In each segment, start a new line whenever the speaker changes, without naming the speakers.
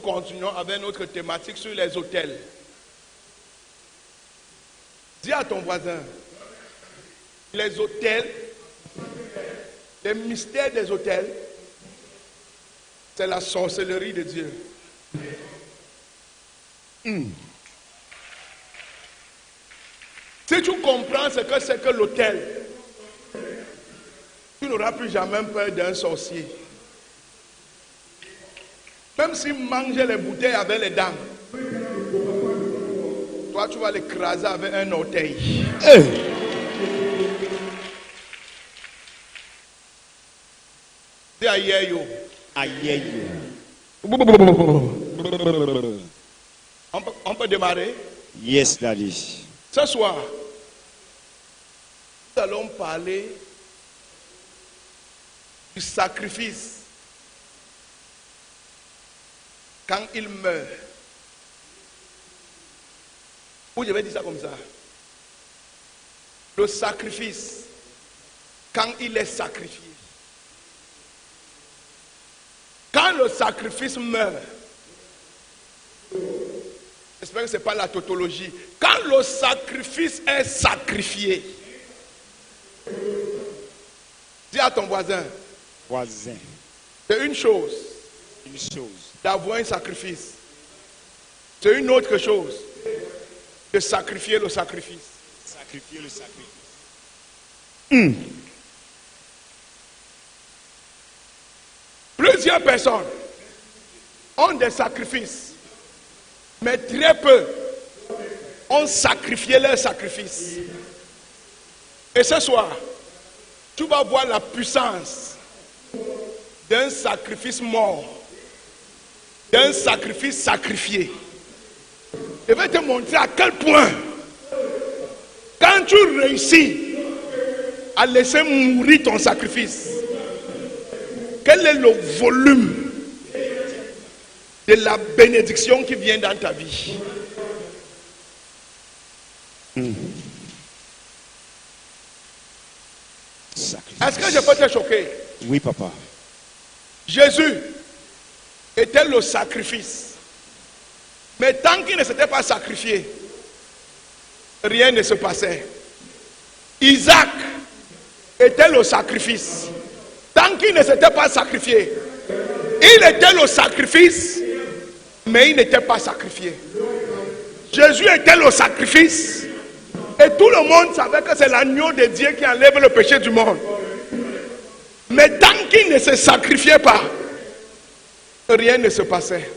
continuons avec notre thématique sur les autels. Dis à ton voisin, les autels, les mystères des autels, c'est la sorcellerie de Dieu. Si tu comprends ce que c'est que l'autel, tu n'auras plus jamais peur d'un sorcier. Même s'il mangeait les bouteilles avec les dents, toi tu vas l'écraser avec un orteil. Dis aïe yo.
Aïe.
On peut démarrer?
Yes, Daddy.
Ce soir, nous allons parler du sacrifice quand il meurt. Ou je vais dire ça comme ça. Le sacrifice quand il est sacrifié. Quand le sacrifice meurt, j'espère que ce n'est pas la tautologie. Quand le sacrifice est sacrifié, dis à ton voisin, c'est une chose d'avoir un sacrifice. C'est une autre chose de sacrifier le sacrifice.
Sacrifier le sacrifice.
Plusieurs personnes ont des sacrifices, mais très peu ont sacrifié leur sacrifice. Et ce soir, tu vas voir la puissance d'un sacrifice mort, d'un sacrifice sacrifié. Je vais te montrer à quel point, quand tu réussis à laisser mourir ton sacrifice, quel est le volume de la bénédiction qui vient dans ta vie. Est-ce que je peux te choquer?
Oui, papa.
Jésus était le sacrifice. Mais tant qu'il ne s'était pas sacrifié, rien ne se passait. Isaac était le sacrifice. Tant qu'il ne s'était pas sacrifié, il était le sacrifice, mais il n'était pas sacrifié. Jésus était le sacrifice, et tout le monde savait que c'est l'agneau de Dieu qui enlève le péché du monde. Mais tant qu'il ne se sacrifiait pas, rien ne se passait.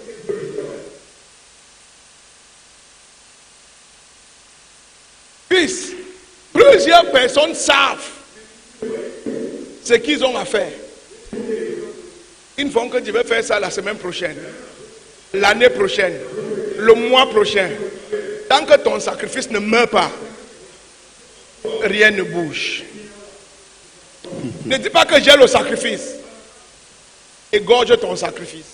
Fils, plusieurs personnes savent ce qu'ils ont à faire. Ils ne font que je vais faire ça la semaine prochaine, l'année prochaine, le mois prochain. Tant que ton sacrifice ne meurt pas, rien ne bouge. Ne dis pas que j'ai le sacrifice. Égorge ton sacrifice.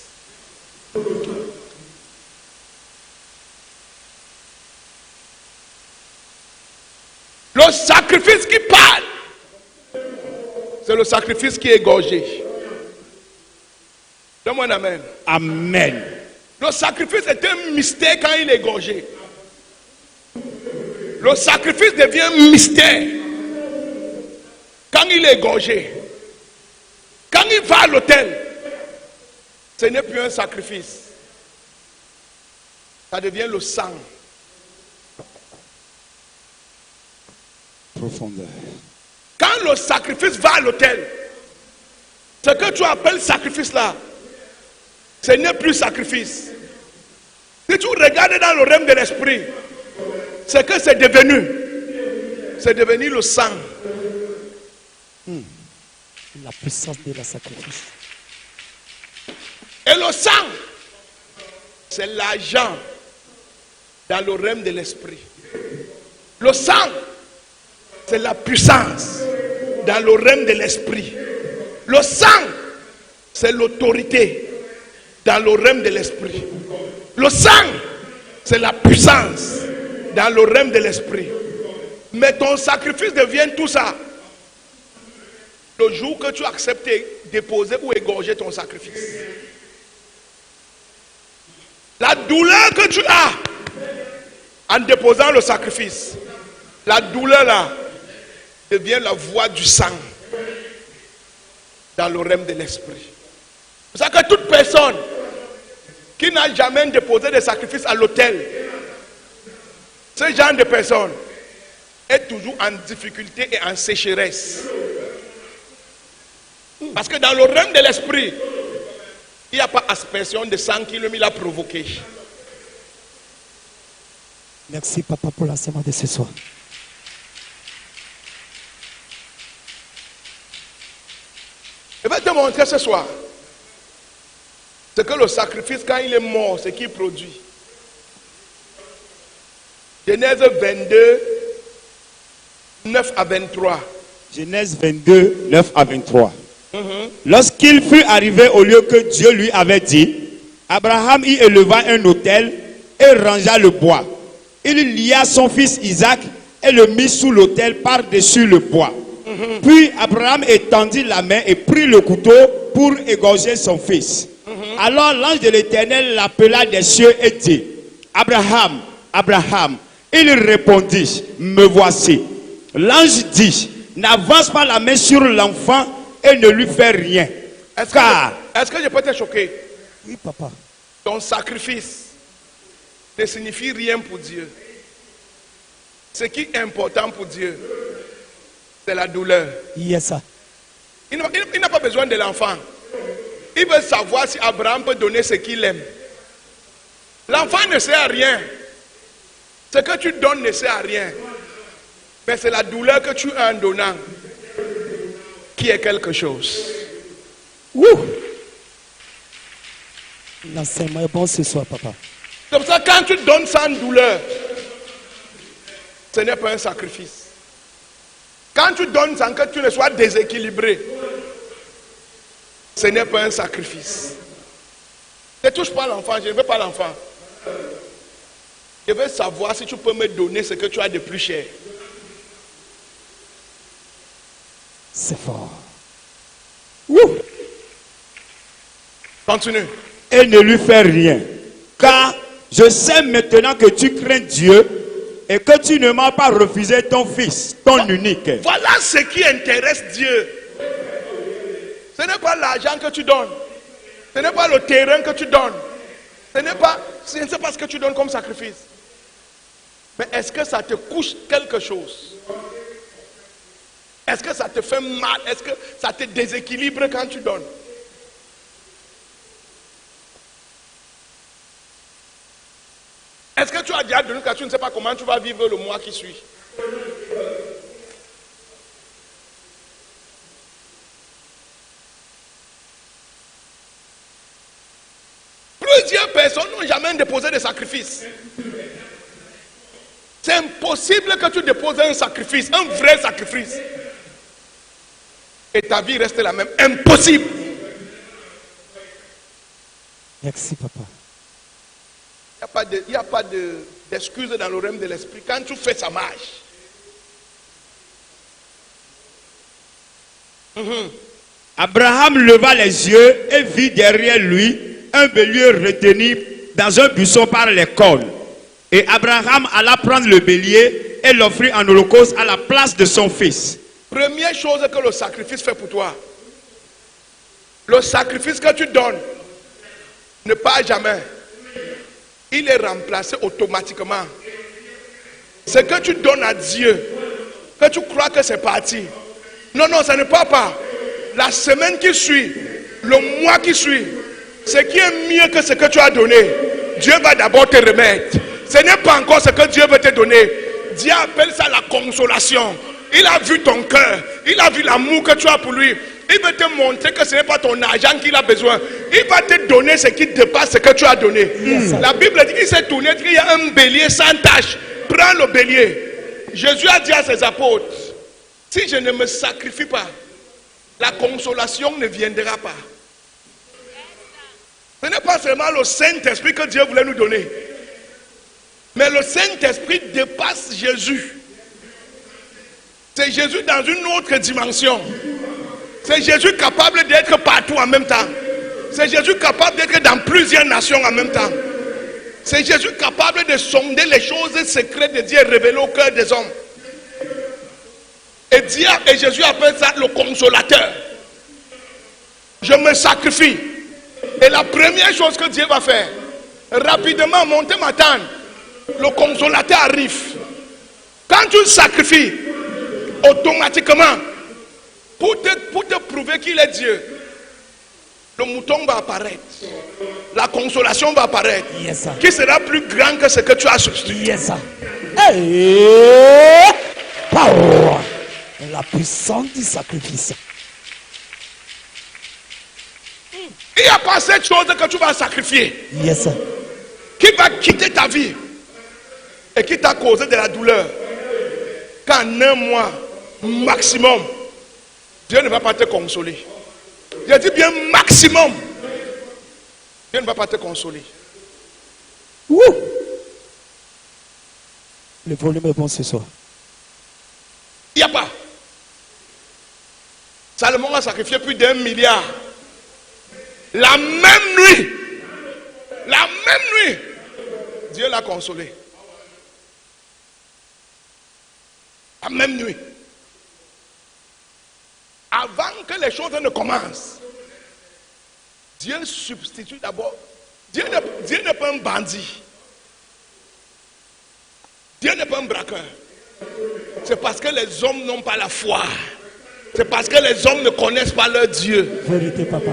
Le sacrifice qui parle, c'est le sacrifice qui est égorgé. Donne-moi un amen.
Amen.
Le sacrifice est un mystère quand il est égorgé. Le sacrifice devient un mystère quand il est égorgé. Quand il va à l'autel, ce n'est plus un sacrifice. Ça devient le sang.
Profondeur.
Quand le sacrifice va à l'autel, ce que tu appelles sacrifice là, ce n'est plus sacrifice. Si tu regardes dans le règne de l'esprit, ce que c'est devenu le sang.
La puissance de la sacrifice.
Et le sang, c'est l'argent dans le règne de l'esprit. Le sang, c'est la puissance dans le règne de l'esprit. Le sang, c'est l'autorité dans le règne de l'esprit. Le sang, c'est la puissance dans le règne de l'esprit. Mais ton sacrifice devient tout ça le jour que tu acceptes de déposer ou égorger ton sacrifice. La douleur que tu as en déposant le sacrifice, la douleur là devient la voix du sang dans le règne de l'esprit. C'est ça que toute personne qui n'a jamais déposé de sacrifice à l'autel, ce genre de personne est toujours en difficulté et en sécheresse. Parce que dans le règne de l'esprit, il n'y a pas aspersion de sang qui lui a provoqué.
Merci, papa, pour l'enseignement de ce soir.
Je vais te montrer ce soir ce que le sacrifice, quand il est mort, ce qu'il produit. Genèse 22, 9 à 23.
Genèse 22, 9 à 23. Lorsqu'il fut arrivé au lieu que Dieu lui avait dit, Abraham y éleva un autel et rangea le bois. Il lia son fils Isaac et le mit sous l'autel par-dessus le bois. Puis Abraham étendit la main et prit le couteau pour égorger son fils. Alors l'ange de l'Éternel l'appela des cieux et dit, Abraham, Abraham. Il répondit, me voici. L'ange dit, n'avance pas la main sur l'enfant et ne lui fais rien.
Est-ce que je peux te choquer?
Oui, papa.
Ton sacrifice ne signifie rien pour Dieu. Ce qui est important pour Dieu, c'est la douleur.
Yes, sir.
Il n'a pas besoin de l'enfant. Il veut savoir si Abraham peut donner ce qu'il aime. L'enfant ne sert à rien. Ce que tu donnes ne sert à rien. Mais c'est la douleur que tu as en donnant qui est quelque chose.
L'enseignement est bon ce soir, papa.
C'est pour ça que quand tu donnes sans douleur, ce n'est pas un sacrifice. Quand tu donnes sans que tu ne sois déséquilibré, ce n'est pas un sacrifice. Ne touche pas l'enfant, je ne veux pas l'enfant. Je veux savoir si tu peux me donner ce que tu as de plus cher.
C'est fort.
Continue.
Et ne lui fais rien. Car je sais maintenant que tu crains Dieu et que tu ne m'as pas refusé ton fils, ton unique.
Voilà ce qui intéresse Dieu. Ce n'est pas l'argent que tu donnes. Ce n'est pas le terrain que tu donnes. Ce n'est pas ce que tu donnes comme sacrifice. Mais est-ce que ça te couche quelque chose? Est-ce que ça te fait mal? Est-ce que ça te déséquilibre quand tu donnes? Est-ce que tu as déjà donné que tu ne sais pas comment tu vas vivre le mois qui suit? Plusieurs personnes n'ont jamais déposé de sacrifice. C'est impossible que tu déposes un sacrifice, un vrai sacrifice. Et ta vie reste la même. Impossible.
Merci, papa.
Il n'y a pas d'excuse dans le règne de l'esprit. Quand tu fais, ça marche.
Abraham leva les yeux et vit derrière lui un bélier retenu dans un buisson par les cornes. Et Abraham alla prendre le bélier et l'offrit en holocauste à la place de son fils.
Première chose que le sacrifice fait pour toi. Le sacrifice que tu donnes ne part jamais. Il est remplacé automatiquement. Ce que tu donnes à Dieu, que tu crois que c'est parti. Non, ça ne part pas. La semaine qui suit, le mois qui suit, ce qui est mieux que ce que tu as donné, Dieu va d'abord te remettre. Ce n'est pas encore ce que Dieu veut te donner. Dieu appelle ça la consolation. Il a vu ton cœur. Il a vu l'amour que tu as pour lui. Il veut te montrer que ce n'est pas ton argent qu'il a besoin. Il va te donner ce qui dépasse ce que tu as donné. La Bible dit qu'il s'est tourné, qu'il y a un bélier sans tache. Prends le bélier. Jésus a dit à ses apôtres, si je ne me sacrifie pas, la consolation ne viendra pas. Ce n'est pas seulement le Saint-Esprit que Dieu voulait nous donner. Mais le Saint-Esprit dépasse Jésus. C'est Jésus dans une autre dimension. C'est Jésus capable d'être partout en même temps. C'est Jésus capable d'être dans plusieurs nations en même temps. C'est Jésus capable de sonder les choses secrètes de Dieu et révéler au cœur des hommes. Et Jésus appelle ça le consolateur. Je me sacrifie. Et la première chose que Dieu va faire, rapidement, monter ma tente, le consolateur arrive. Quand tu sacrifies, automatiquement, pour te prouver qu'il est Dieu, le mouton va apparaître. La consolation va apparaître.
Yes, sir.
Qui sera plus grand que ce que tu as substitué.
Yes, sir. Hey! Power. La puissance du sacrifice.
Il n'y a pas cette chose que tu vas sacrifier
Yes, sir.
qui va quitter ta vie et qui t'a causé de la douleur. Qu'en un mois maximum, Dieu ne va pas te consoler. Je dis bien maximum. Dieu ne va pas te consoler.
Wouh! Le volume est bon ce soir.
Il n'y a pas. Salomon a sacrifié plus d'1 milliard. La même nuit, Dieu l'a consolé. La même nuit. Avant que les choses ne commencent, Dieu substitue d'abord. Dieu n'est pas un bandit. Dieu n'est pas un braqueur. C'est parce que les hommes n'ont pas la foi. C'est parce que les hommes ne connaissent pas leur Dieu.
Vérité, papa.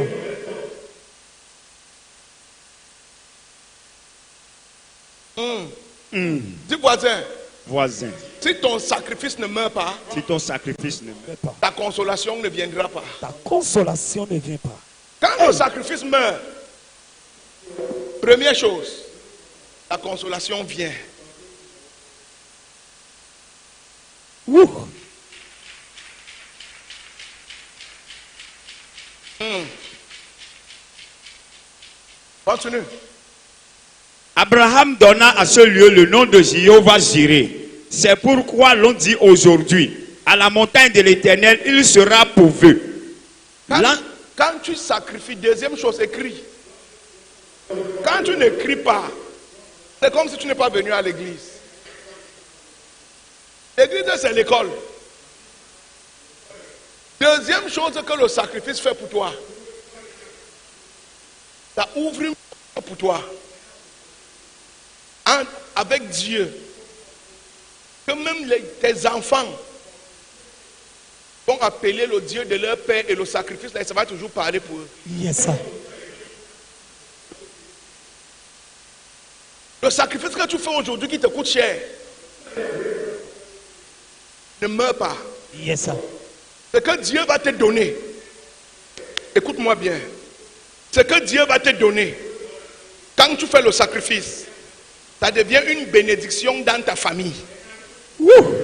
Dis voisin,
Voisin,
si ton sacrifice ne meurt pas,
si ton sacrifice ne meurt
Ne pas.
ta consolation ne viendra pas.
Ta consolation ne vient pas.
Quand le sacrifice meurt, première chose, la consolation vient.
Wouh!
Continue.
Abraham donna à ce lieu le nom de Jéhovah Jireh. C'est pourquoi l'on dit aujourd'hui, à la montagne de l'Éternel, il sera pourvu.
Quand tu sacrifies, deuxième chose, écris. Quand tu n'écris pas, c'est comme si tu n'es pas venu à l'église. L'église, c'est l'école. Deuxième chose que le sacrifice fait pour toi, ça ouvre une porte pour toi. Avec Dieu. Que même tes enfants vont appeler le Dieu de leur père et le sacrifice, là, ça va toujours parler pour eux.
Yes, sir.
Le sacrifice que tu fais aujourd'hui qui te coûte cher ne meurt pas.
Yes, sir.
Ce que Dieu va te donner, écoute-moi bien, ce que Dieu va te donner, quand tu fais le sacrifice, ça devient une bénédiction dans ta famille.
Wouh!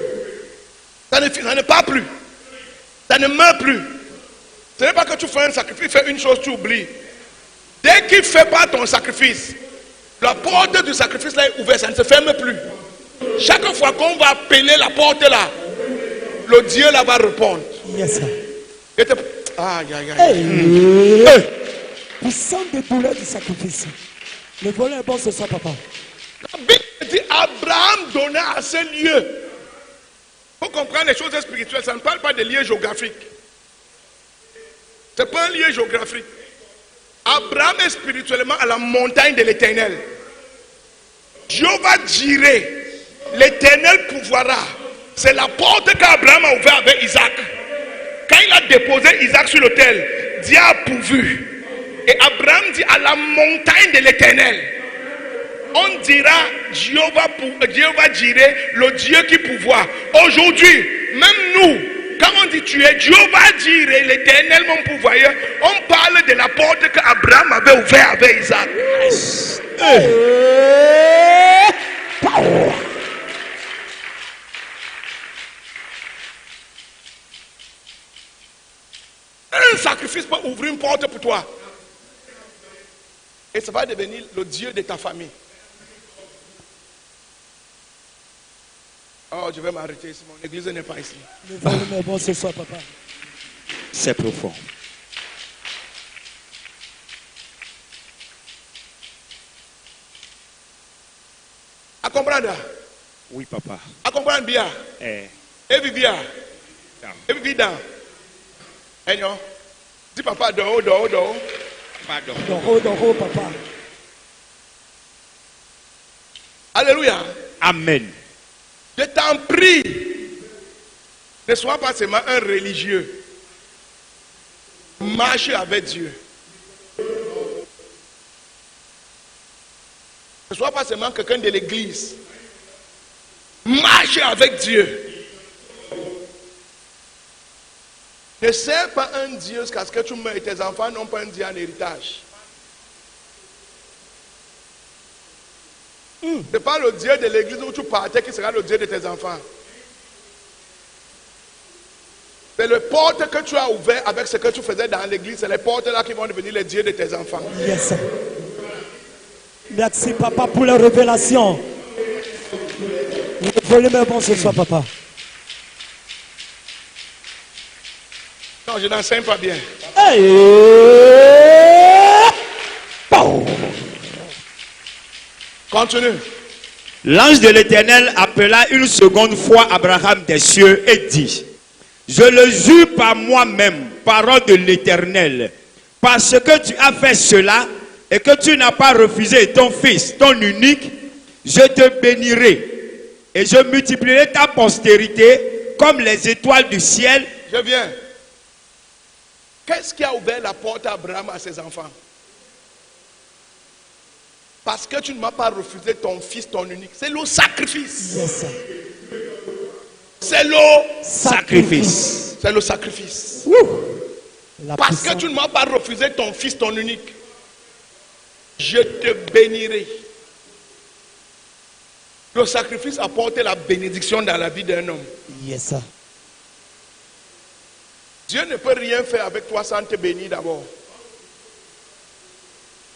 Ça ne part plus. Ça ne meurt plus. Ce n'est pas que tu fais un sacrifice, fais une chose, tu oublies. Dès qu'il ne fait pas ton sacrifice, la porte du sacrifice là est ouverte, ça ne se ferme plus. Chaque fois qu'on va appeler la porte là, le Dieu là va répondre.
Yes, sir.
Aïe, aïe, aïe.
Hey! Puissant des douleurs du sacrifice. Le volume est bon ce soir, papa.
La Bible dit Abraham donna à ce lieu. Il faut comprendre les choses spirituelles. Ça ne parle pas de lieux géographiques. Ce n'est pas un lieu géographique. Abraham est spirituellement à la montagne de l'Éternel. Dieu va dire, l'Éternel pourvoira. C'est la porte qu'Abraham a ouverte avec Isaac. Quand il a déposé Isaac sur l'autel, Dieu a pourvu. Et Abraham dit à la montagne de l'Éternel. On dira Jéhovah Jireh, le Dieu qui pourvoit. Aujourd'hui, même nous, quand on dit tu es Jéhovah Jireh, l'Éternel mon pourvoyeur, on parle de la porte qu'Abraham avait ouverte avec Isaac. Un sacrifice peut ouvrir une porte pour toi. Et ça va devenir le Dieu de ta famille. Oh, je vais m'arrêter ici. Mon église n'est pas ici.
Le volume est bon ce soir, papa.
C'est profond.
comprendre?
Oui, papa.
À comprendre bien.
Eh,
Et vivia.
down.
Et vivia. Eh non. Dis papa, dehors, dehors, dehors.
Pardon.
Doro, papa.
Alléluia.
Amen.
Je t'en prie. Ne sois pas seulement un religieux. Marche avec Dieu. Ne sois pas seulement quelqu'un de l'église. Marche avec Dieu. Ne sers pas un Dieu jusqu'à ce que tu meurs et tes enfants n'ont pas un Dieu en héritage. Ce n'est pas le Dieu de l'église où tu partais qui sera le Dieu de tes enfants. C'est le porte que tu as ouvert avec ce que tu faisais dans l'église. C'est les portes là qui vont devenir les dieux de tes enfants.
Yes. Merci, papa, pour la révélation. Le volume est bon ce soir, papa.
Non, je n'enseigne pas bien.
Hey! Pow!
Continue.
L'ange de l'Éternel appela une seconde fois Abraham des cieux et dit: Je le jure par moi-même, parole de l'Éternel, parce que tu as fait cela et que tu n'as pas refusé ton fils, ton unique, je te bénirai et je multiplierai ta postérité comme les étoiles du ciel.
Je viens. Qu'est-ce qui a ouvert la porte à Abraham à ses enfants? Parce que tu ne m'as pas refusé ton fils, ton unique. C'est le sacrifice.
Yes.
C'est le
Sacrifice.
C'est le sacrifice.
Woo! La
Parce
puissance.
que tu ne m'as pas refusé ton fils, ton unique. Je te bénirai. Le sacrifice apporte la bénédiction dans la vie d'un homme.
Yes.
Dieu ne peut rien faire avec toi sans te bénir d'abord.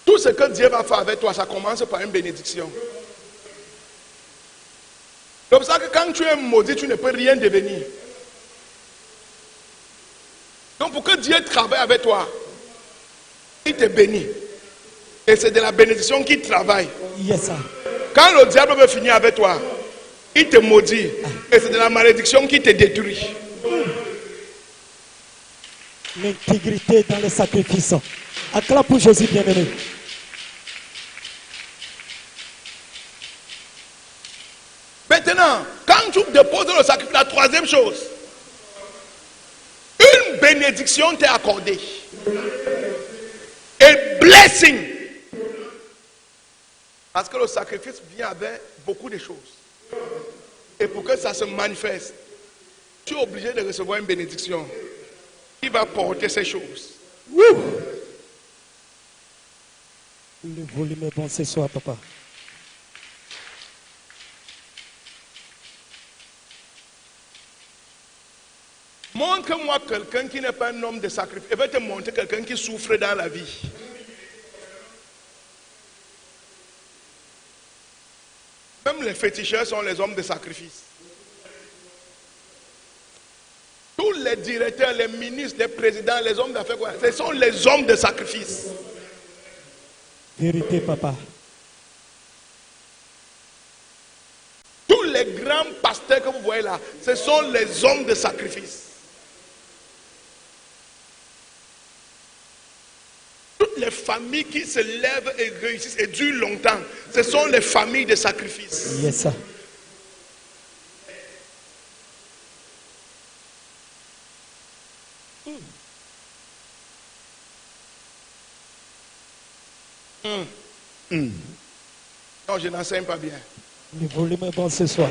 Tout ce que Dieu va faire avec toi, ça commence par une bénédiction. C'est pour ça que quand tu es maudit, tu ne peux rien devenir. Donc pour que Dieu travaille avec toi, il te bénit. Et c'est de la bénédiction qu'il travaille.
Yes.
Quand le diable veut finir avec toi, il te maudit. Et c'est de la malédiction qui te détruit.
L'intégrité dans les sacrifices. Acclame pour Jésus bien-aimé.
Maintenant, quand tu déposes le sacrifice, la troisième chose, une bénédiction t'est accordée. A blessing. Parce que le sacrifice vient avec beaucoup de choses. Et pour que ça se manifeste, tu es obligé de recevoir une bénédiction qui va porter ces choses.
Woo! Le volume est bon ce soir, papa.
Montre-moi quelqu'un qui n'est pas un homme de sacrifice. Je vais te montrer quelqu'un qui souffre dans la vie. Même les féticheurs sont les hommes de sacrifice. Tous les directeurs, les ministres, les présidents, les hommes d'affaires, ce sont les hommes de sacrifice.
Vérité, papa.
Tous les grands pasteurs que vous voyez là, ce sont les hommes de sacrifice. Toutes les familles qui se lèvent et réussissent et durent longtemps, ce sont les familles de sacrifice.
Yes.
Non, je n'enseigne pas bien.
Le volume est bon ce soir.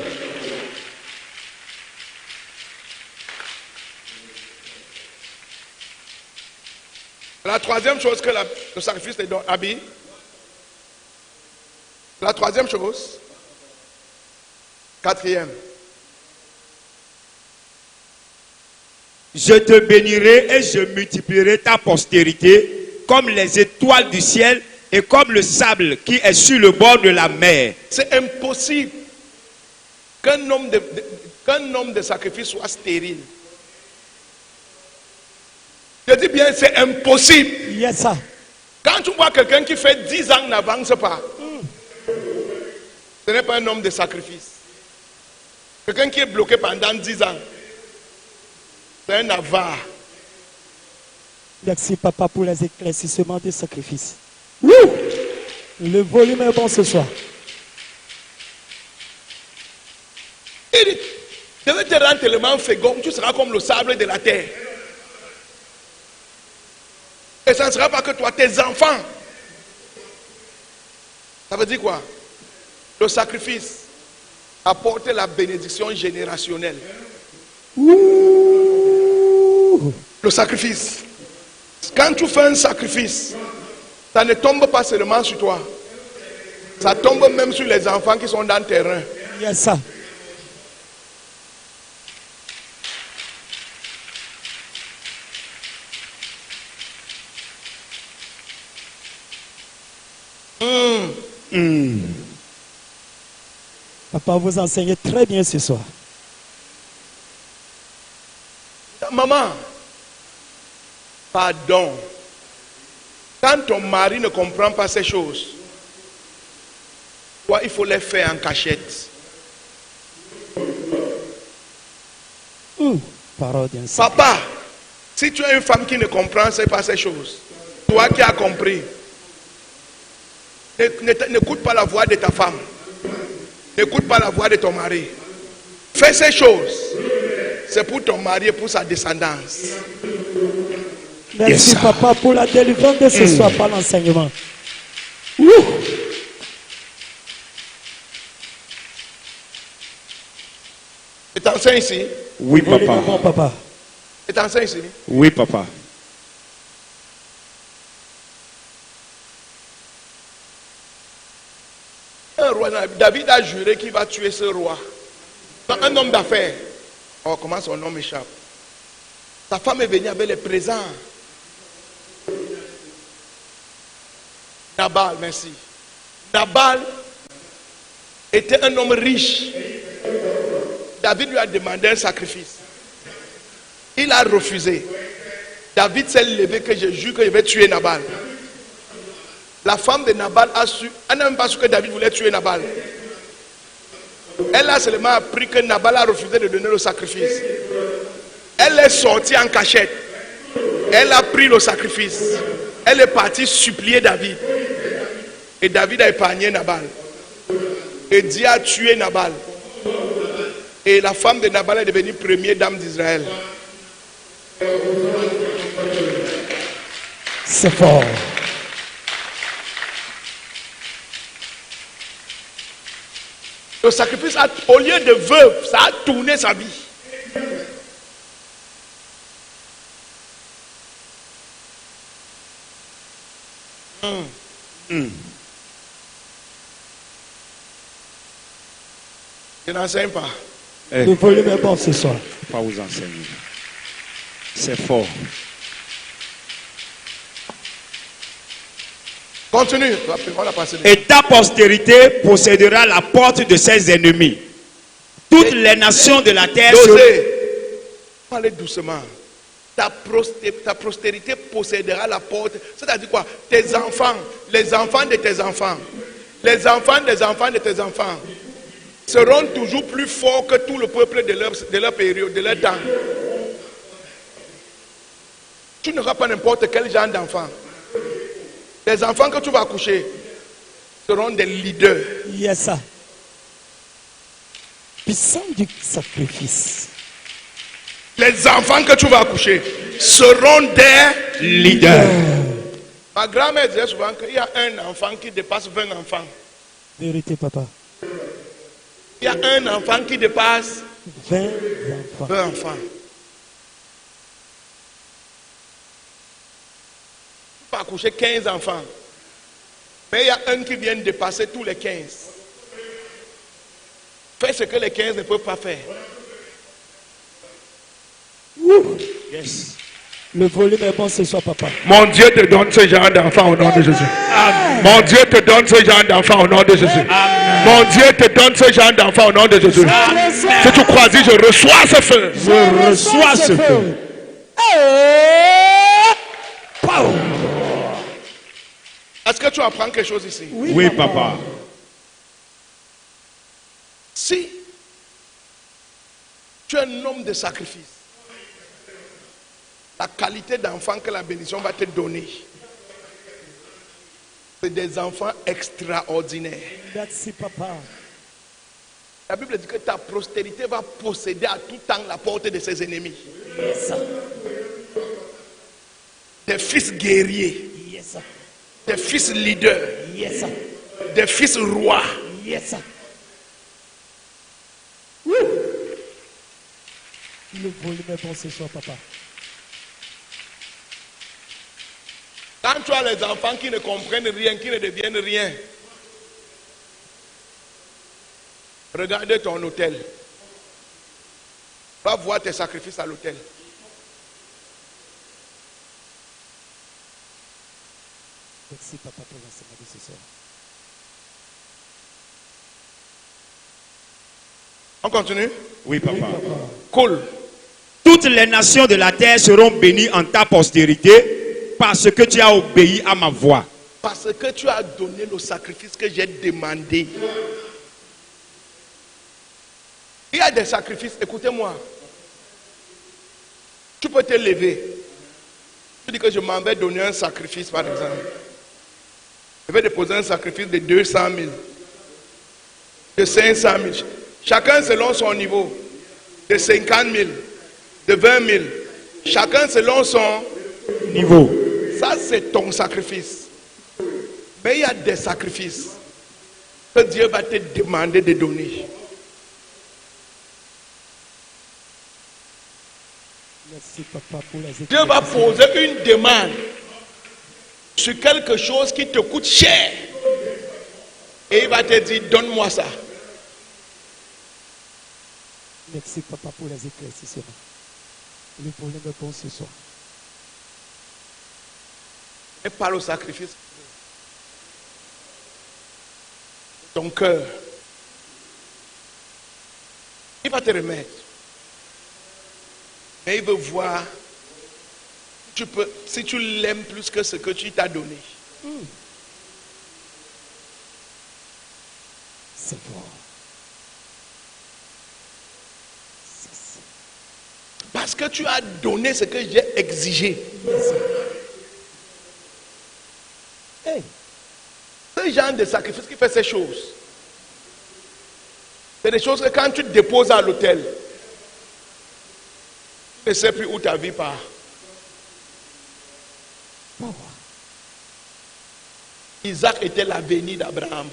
La troisième chose que le sacrifice te donne, Abi. La troisième chose. Quatrième.
Je te bénirai et je multiplierai ta postérité comme les étoiles du ciel et comme le sable qui est sur le bord de la mer.
C'est impossible qu'un homme de sacrifice soit stérile. Je dis bien, c'est impossible.
Yes, sir.
Quand tu vois quelqu'un qui fait 10 ans n'avance pas, Ce n'est pas un homme de sacrifice. Quelqu'un qui est bloqué pendant 10 ans, c'est un avare.
Merci, papa, pour les éclaircissements des sacrifices. Le volume est bon ce soir.
Il dit, je vais te rendre tellement fécond, tu seras comme le sable de la terre. Et ça ne sera pas que toi, tes enfants. Ça veut dire quoi? Le sacrifice apporte la bénédiction générationnelle. Le sacrifice. Quand tu fais un sacrifice, ça ne tombe pas seulement sur toi. Ça tombe même sur les enfants qui sont dans le terrain.
Yes, ça. Papa, vous enseignez très bien ce soir.
Maman, pardon. Quand ton mari ne comprend pas ces choses, toi, il faut les faire en cachette.
Parole d'un saint.
Papa, si tu as une femme qui ne comprend pas ces choses, toi qui as compris, n'écoute pas la voix de ta femme. N'écoute pas la voix de ton mari. Fais ces choses. C'est pour ton mari et pour sa descendance.
Merci,
Yes,
papa, pour la délivrance de ce soir par l'enseignement.
Tu t'enseignes ici?
Oui,
Volume est
papa.
bon, papa.
Tu t'enseignes ici?
Oui, papa.
Un roi, David a juré qu'il va tuer ce roi. Un homme d'affaires. Oh, comment son nom m'échappe? Sa femme est venue avec les présents. Nabal, merci. Nabal était un homme riche. David lui a demandé un sacrifice. Il a refusé. David s'est levé que je jure que je vais tuer Nabal. La femme de Nabal a su, elle n'a même pas su que David voulait tuer Nabal. Elle a seulement appris que Nabal a refusé de donner le sacrifice. Elle est sortie en cachette. Elle a pris le sacrifice. Elle est partie supplier David. Et David a épargné Nabal. Et Dieu a tué Nabal. Et la femme de Nabal est devenue première dame d'Israël.
C'est fort.
Le sacrifice, au lieu de veuve, ça a tourné sa vie. Je n'enseigne pas.
Le volume est bon ce soir.
Pas vous enseigner. C'est fort.
Continue. On a passé.
Et ta postérité possédera la porte de ses ennemis. Toutes les nations de la terre
Dosez. Parlez doucement. Ta postérité possédera la porte. C'est-à-dire quoi? Tes enfants, les enfants de tes enfants, les enfants des enfants de tes enfants seront toujours plus forts que tout le peuple de leur période, de leur temps. Tu n'auras pas n'importe quel genre d'enfant. Les enfants que tu vas accoucher seront des leaders.
Yes, ça. Puissant du sacrifice.
Les enfants que tu vas accoucher seront des
leaders.
Ma grand-mère disait souvent qu'il y a un enfant qui dépasse 20 enfants.
Vérité, papa.
Il y a un enfant qui dépasse
20 enfants.
20 enfants. Tu peux accoucher 15 enfants. Mais il y a un qui vient dépasser tous les 15. Fais ce que les 15 ne peuvent pas faire.
Yes.
Le volume est bon ce soir, papa.
Mon Dieu te donne ce genre d'enfant au nom de Jésus. Amen. Mon Dieu te donne ce genre d'enfant au nom de Jésus. Amen. Mon Dieu te donne ce genre d'enfant au nom de Jésus. Amen. Si tu crois, dis je reçois ce feu.
Je reçois ce feu.
Est-ce que tu apprends quelque chose ici?
Oui, papa.
Si tu es un homme de sacrifice, la qualité d'enfant que la bénédiction va te donner, c'est des enfants extraordinaires.
Merci, papa.
La Bible dit que ta postérité va posséder à tout temps la porte de ses ennemis.
Yes, sir.
Des fils guerriers,
Yes, sir.
des fils leaders,
Yes, sir.
des fils rois.
Yes, sir. Le volume est bon ce soir, papa.
Quand tu as les enfants qui ne comprennent rien, qui ne deviennent rien, regarde ton hôtel. Va voir tes sacrifices à l'hôtel.
Merci, papa, pour l'enseignement de ce soir.
On continue?
Oui, papa.
Cool.
Toutes les nations de la terre seront bénies en ta postérité parce que tu as obéi à ma voix.
Parce que tu as donné le sacrifice que j'ai demandé. Il y a des sacrifices, écoutez-moi. Tu peux te lever. Tu dis que je m'en vais donner un sacrifice, par exemple. Je vais déposer un sacrifice de 200 000, de 500 000. Chacun selon son niveau. De 50 000, de 20 000. Chacun selon son
Niveau.
Ça, c'est ton sacrifice. Mais il y a des sacrifices que Dieu va te demander de donner.
Merci, papa, pour les
Dieu va poser une demande sur quelque chose qui te coûte cher. Et il va te dire, donne-moi ça.
Merci, papa, pour les éclaircissements. Le volume est bon ce soir.
Et par le sacrifice, ton cœur, il va te remettre. Mais il veut voir si tu l'aimes plus que ce que tu t'as donné.
C'est fort.
Parce que tu as donné ce que j'ai exigé.
Hey,
Ce genre de sacrifice qui fait ces choses, c'est des choses que quand tu te déposes à l'hôtel, tu ne sais plus où ta vie part. Isaac était l'avenir d'Abraham.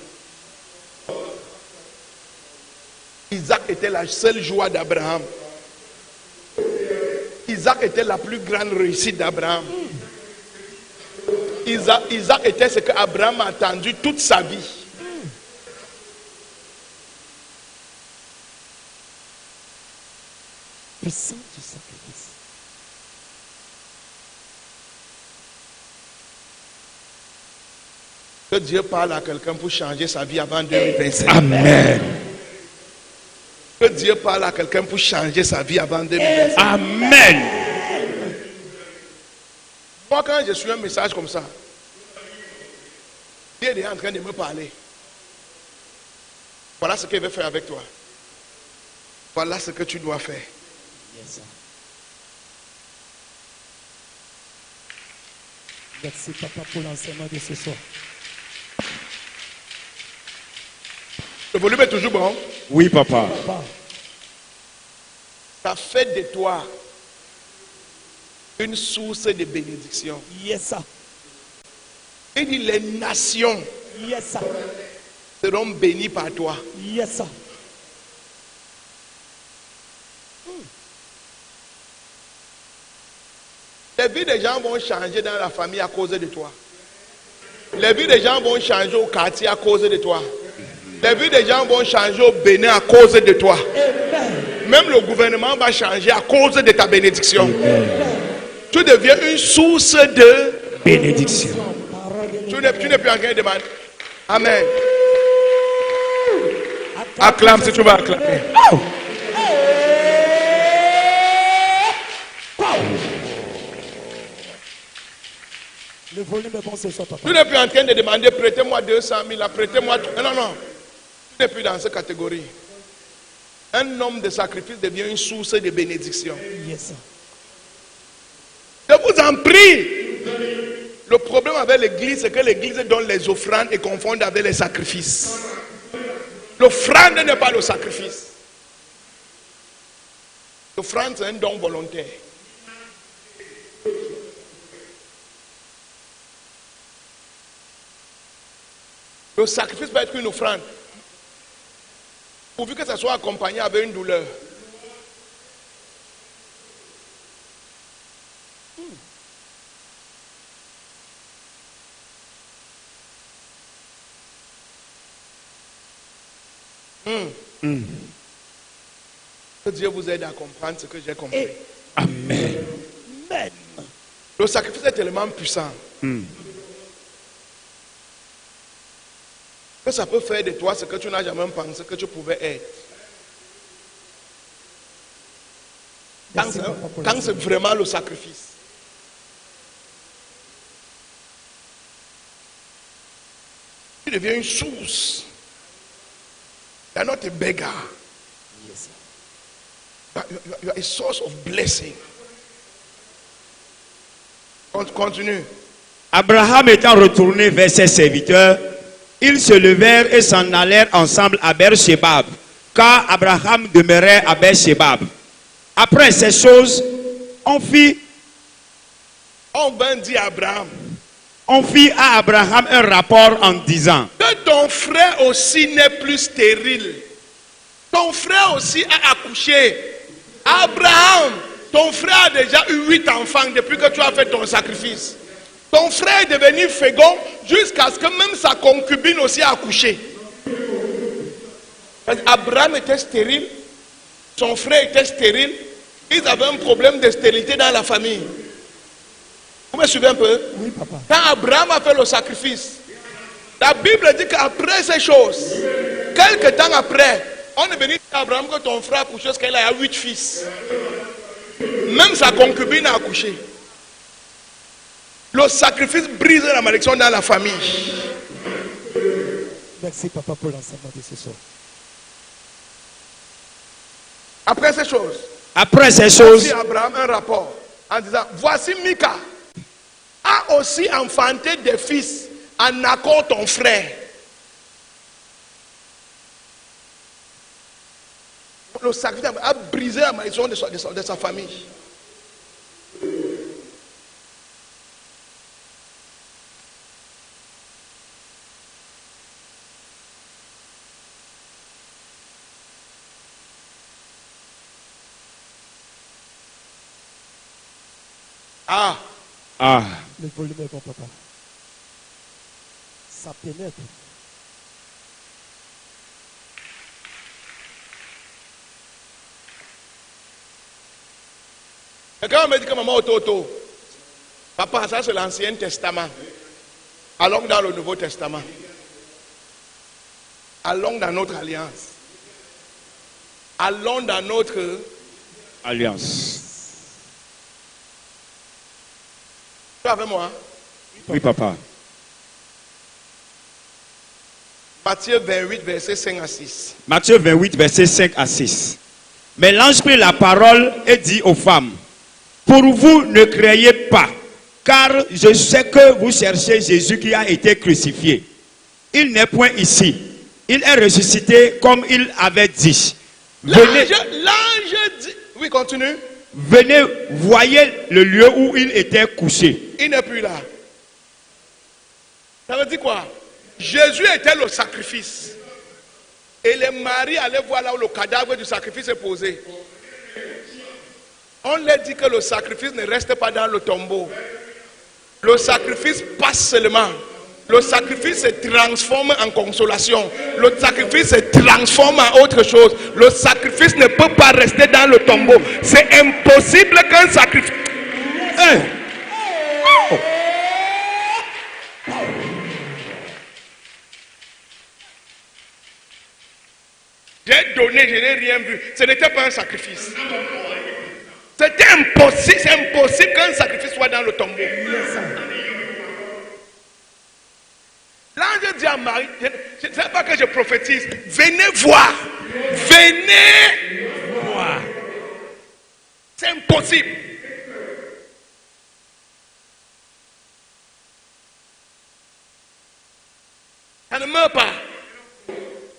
Isaac était la seule joie d'Abraham. Isaac était la plus grande réussite d'Abraham. Isaac était ce que Abraham a attendu toute sa vie.
puissant du sacrifice.
Que Dieu parle à quelqu'un pour changer sa vie avant 2025.
Amen.
Que Dieu parle à quelqu'un pour changer sa vie avant 2025.
Amen.
Moi, quand je suis un message comme ça, Dieu est en train de me parler. Voilà ce qu'il veut faire avec toi. Voilà ce que tu dois faire.
Yes, sir. Merci, papa, pour l'enseignement de ce soir.
Le volume est toujours bon.
Oui, papa.
Papa,
Ça fait de toi une source de bénédiction.
yes, sir.
Il dit les nations
Yes, sir.
seront bénies par toi.
Yes, sir.
Les vies des gens vont changer dans la famille à cause de toi. Les vies des gens vont changer au quartier à cause de toi. Les vies des gens vont changer au Bénin à cause de toi.
Amen.
Même le gouvernement va changer à cause de ta bénédiction. Tu deviens une source de
Bénédiction.
Parole de
Tu n'es plus en train de demander. Amen. Acclame si tu vas acclamer.
Le volume est bon ce soir, papa.
Tu n'es plus en train de demander prêtez-moi 200 000, prêtez-moi. Non, non, non. Tu n'es plus dans cette catégorie. un homme de sacrifice devient une source de bénédiction.
Yes.
Je vous en prie. Le problème avec l'église, c'est que l'église donne les offrandes et confond avec les sacrifices. L'offrande n'est pas le sacrifice. L'offrande, c'est un don volontaire. Le sacrifice peut être une offrande, pourvu que ça soit accompagné avec une douleur. Que Dieu vous aide à comprendre ce que j'ai compris.
Amen.
Amen.
Le sacrifice est tellement puissant que ça peut faire de toi ce que tu n'as jamais pensé que tu pouvais être. Quand c'est vraiment le sacrifice. Tu deviens une source. You are not a beggar.
Yes.
You are a source of blessing. Continue.
Abraham étant retourné vers ses serviteurs, ils se levèrent et s'en allèrent ensemble à Beer-Shébab, car Abraham demeurait à Beer-Shébab. Après ces choses, on fit à Abraham un rapport en disant:
que ton frère aussi n'est plus stérile. Ton frère aussi a accouché. Abraham, ton frère a déjà eu 8 enfants depuis que tu as fait ton sacrifice. Ton frère est devenu fécond jusqu'à ce que même sa concubine aussi a accouché. Abraham était stérile, son frère était stérile. Ils avaient un problème de stérilité dans la famille. Vous me suivez un peu?
Oui, papa.
Quand Abraham a fait le sacrifice, la Bible dit qu'après ces choses, quelques temps après, on est venu dire à Abraham que ton frère a accouché parce qu'il a 8 fils. Même sa concubine a accouché. Le sacrifice brise la malédiction dans la famille.
Merci, papa, pour l'enseignement de ce soir.
Après ces choses,
voici
Abraham un rapport en disant: voici Mika a aussi enfanté des fils en accord ton frère. Le sacrifice a brisé la malédiction de sa famille.
Le volume est bon, papa. Ça pénètre.
Et quand on me dit que maman Ototo, papa, ça c'est l'Ancien Testament. Allons dans le Nouveau Testament. Allons dans notre alliance. Allons dans notre
alliance.
Tu es avec moi?
Oui, papa.
Matthieu 28, versets 5 à 6.
Matthieu 28, versets 5 à 6. Mais l'ange prit la parole et dit aux femmes: pour vous, ne craignez pas, car je sais que vous cherchez Jésus qui a été crucifié. Il n'est point ici. Il est ressuscité comme il avait dit.
L'ange dit... Oui, continue.
Venez, voyez le lieu où il était couché.
Il n'est plus là. Ça veut dire quoi? Jésus était le sacrifice. Et les maris allaient voir là où le cadavre du sacrifice est posé. On leur dit que le sacrifice ne reste pas dans le tombeau. Le sacrifice passe seulement. Le sacrifice se transforme en consolation. Le sacrifice se transforme en autre chose. Le sacrifice ne peut pas rester dans le tombeau. C'est impossible qu'un sacrifice... Hey. Oh. J'ai donné, je n'ai rien vu. Ce n'était pas un sacrifice. C'était impossible, c'est impossible qu'un sacrifice soit dans le tombeau. L'ange dit à Marie, ce n'est pas que je prophétise, venez voir, venez C'est impossible. Ça ne meurt pas.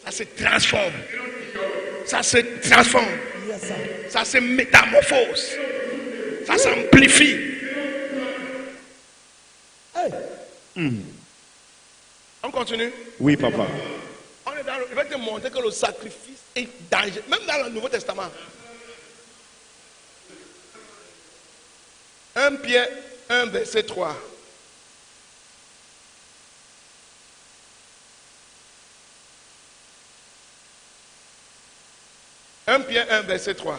Ça se transforme. Ça se transforme.
Yes, sir.
Ça se métamorphose. Ça s'amplifie.
Hey.
On continue.
Oui, papa.
On est dans je vais te montrer que le sacrifice est dangereux. Même dans le Nouveau Testament. 1 Pierre 1, verset 3. Un Pierre 1, verset 3.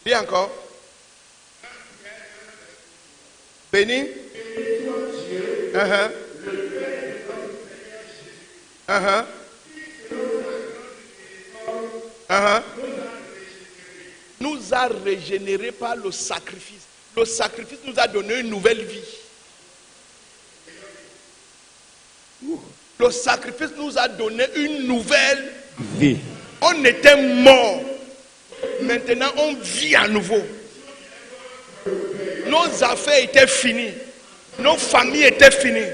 Dis encore. Béni. Nous a régénérés par le sacrifice. Le sacrifice nous a donné une nouvelle vie. Le sacrifice nous a donné une nouvelle
Vie.
On était mort. Maintenant, on vit à nouveau. Nos affaires étaient finies. Nos familles étaient finies.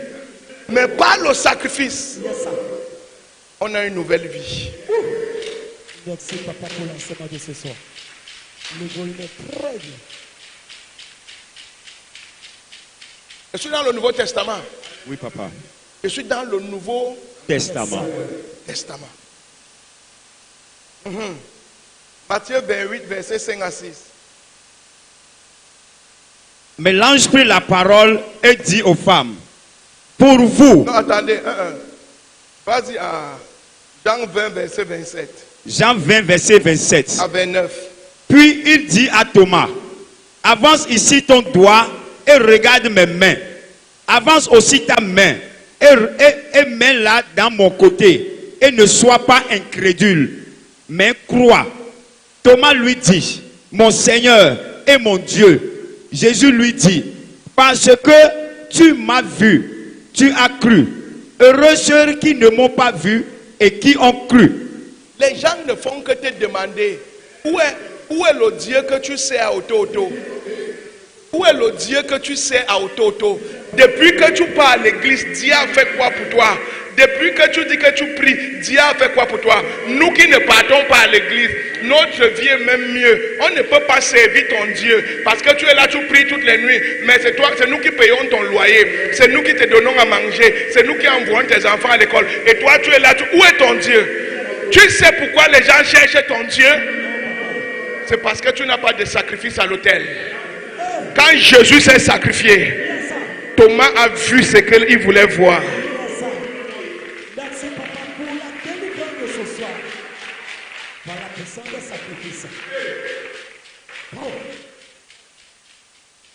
Mais par le sacrifice,
Yes, sir.
on a une nouvelle vie.
Merci, papa, pour l'enseignement de ce soir. Le volume est très bien.
Je suis dans le Nouveau Testament.
Oui, papa.
Je suis dans le Nouveau
Testament.
Testament. Matthieu 28, verset 5 à 6.
Mais l'ange prit la parole et dit aux femmes, pour vous,
Non, attendez. Vas-y à Jean 20, verset 27
Jean 20, verset 27.
à 29.
Puis il dit à Thomas, avance ici ton doigt et regarde mes mains. Avance aussi ta main et mets-la dans mon côté. Et ne sois pas incrédule, mais crois. Thomas lui dit, mon Seigneur et mon Dieu. Jésus lui dit, parce que tu m'as vu, tu as cru. Heureux ceux qui ne m'ont pas vu et qui ont cru.
Les gens ne font que te demander où est le Dieu que tu sais à Ototo? Où est le Dieu que tu sais à Ototo? Depuis que tu pars à l'église, Dieu a fait quoi pour toi? Depuis que tu dis que tu pries, Dieu a fait quoi pour toi? Nous qui ne partons pas à l'église, notre vie est même mieux. On ne peut pas servir ton Dieu parce que tu es là, tu pries toutes les nuits. Mais c'est toi, c'est nous qui payons ton loyer. C'est nous qui te donnons à manger. C'est nous qui envoyons tes enfants à l'école. Et toi, tu es là, où est ton Dieu? Tu sais pourquoi les gens cherchent ton Dieu? C'est parce que tu n'as pas de sacrifice à l'autel. Quand Jésus s'est sacrifié, Thomas a vu ce qu'il voulait voir.
Merci, papa, pour la délivrance de ce soir. Par la puissance des sacrifices. Oh.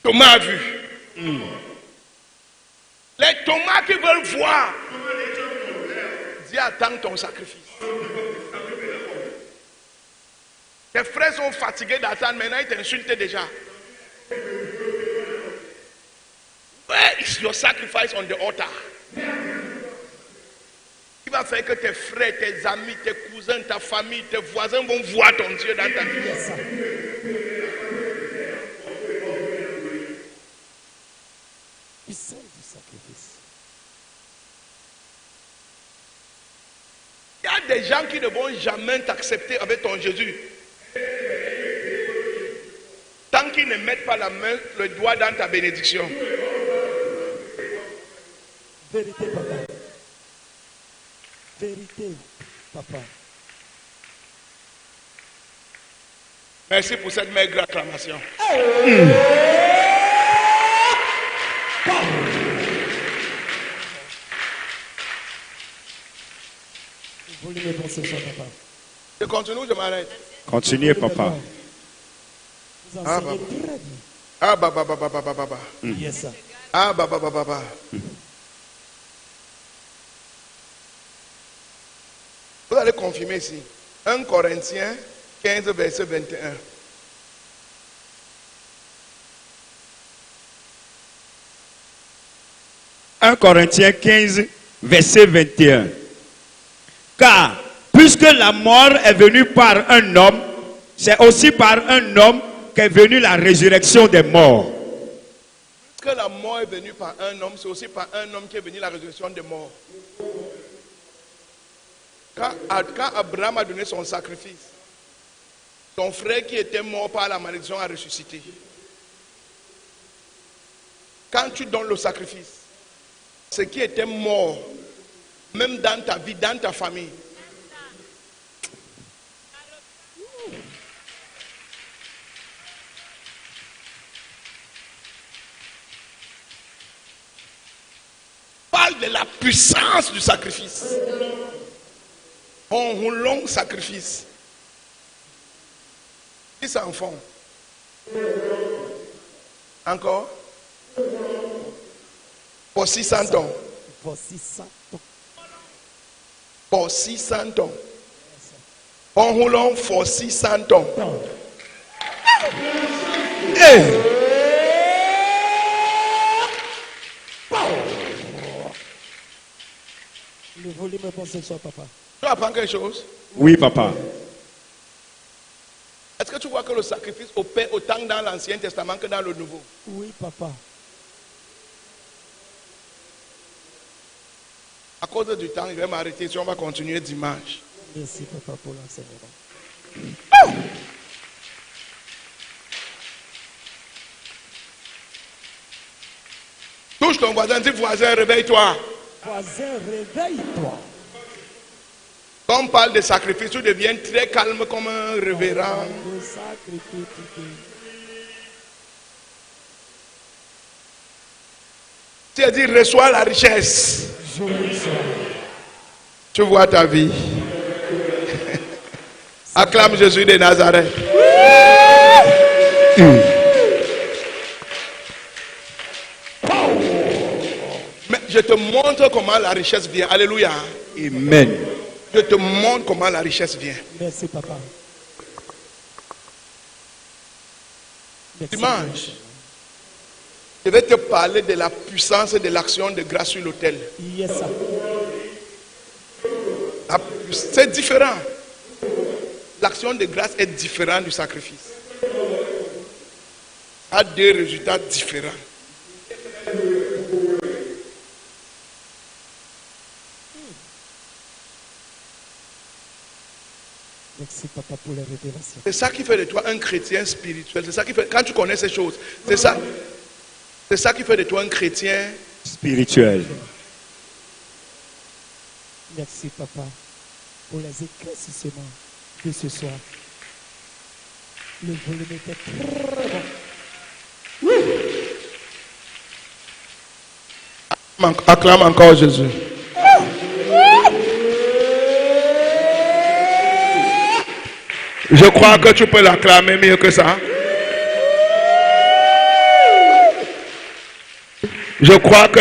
Thomas a vu. Les Thomas qui veulent voir, Dieu attend ton sacrifice. Tes frères sont fatigués d'attendre, maintenant ils t'insultent déjà. Where is your sacrifice on the altar? Qui va faire que tes frères, tes amis, tes cousins, ta famille, tes voisins vont voir ton Dieu dans ta vie?
Yes, sir. Puissance du sacrifice.
Il y a des gens qui ne vont jamais t'accepter avec ton Jésus. Tant qu'ils ne mettent pas la main, le doigt dans ta bénédiction.
Vérité, papa. Vérité, papa.
Merci pour cette maigre acclamation.
Le volume est bon ce soir, papa.
Je continue ou je m'arrête?
Continuez, papa.
Vous
Ah,
enseignez
papa.
très bien.
Ah, bah.
Yes, sir.
Ah, bah. allez confirmer ici. 1 Corinthiens 15, verset 21.
« 1 Corinthiens 15, verset 21. Car, puisque la mort est venue par un homme, c'est aussi par un homme qu'est venue la résurrection des morts. »
Que la mort est venue par un homme, c'est aussi par un homme qui est venu la résurrection des morts. Quand Abraham a donné son sacrifice, son frère qui était mort par la malédiction a ressuscité. Quand tu donnes le sacrifice, ce qui était mort, même dans ta vie, dans ta famille, parle de la puissance du sacrifice. Un long sacrifice. 10 enfants. Encore. Pour 600 ans.
Pour 600 ans.
Pour 600 ans. Un roulant pour 600 ans.
Le volume est bon ce soir, papa.
Tu apprends quelque chose?
Oui, papa.
Est-ce que tu vois que le sacrifice opère autant dans l'Ancien Testament que dans le Nouveau?
Oui, papa.
À cause du temps, je vais m'arrêter. Si on va continuer dimanche.
Merci, papa, pour l'enseignement.
Touche ton voisin, dis voisin, réveille-toi.
Voisin, réveille-toi.
Quand on parle de sacrifice, tu deviens très calme comme un révérend.
Le sacrifice.
Tu as dit, reçois la richesse.
Je reçois.
Tu vois ta vie. Acclame Jésus de Nazareth. Mais je te montre comment la richesse vient. Alléluia.
Amen.
Je te montre comment la richesse vient.
Merci, papa. Merci.
Dimanche, je vais te parler de la puissance et de l'action de grâce sur l'autel.
Yes, sir.
C'est différent. L'action de grâce est différente du sacrifice. A deux résultats différents.
Merci, papa, pour les révélations.
C'est ça qui fait de toi un chrétien spirituel. C'est ça qui fait, quand tu connais ces choses, c'est ça qui fait de toi un chrétien
Spirituel.
Merci, papa, pour les éclaircissements de ce soir. Le volume était très bon.
Acclame encore Jésus. Je crois que tu peux l'acclamer mieux que ça. Je crois que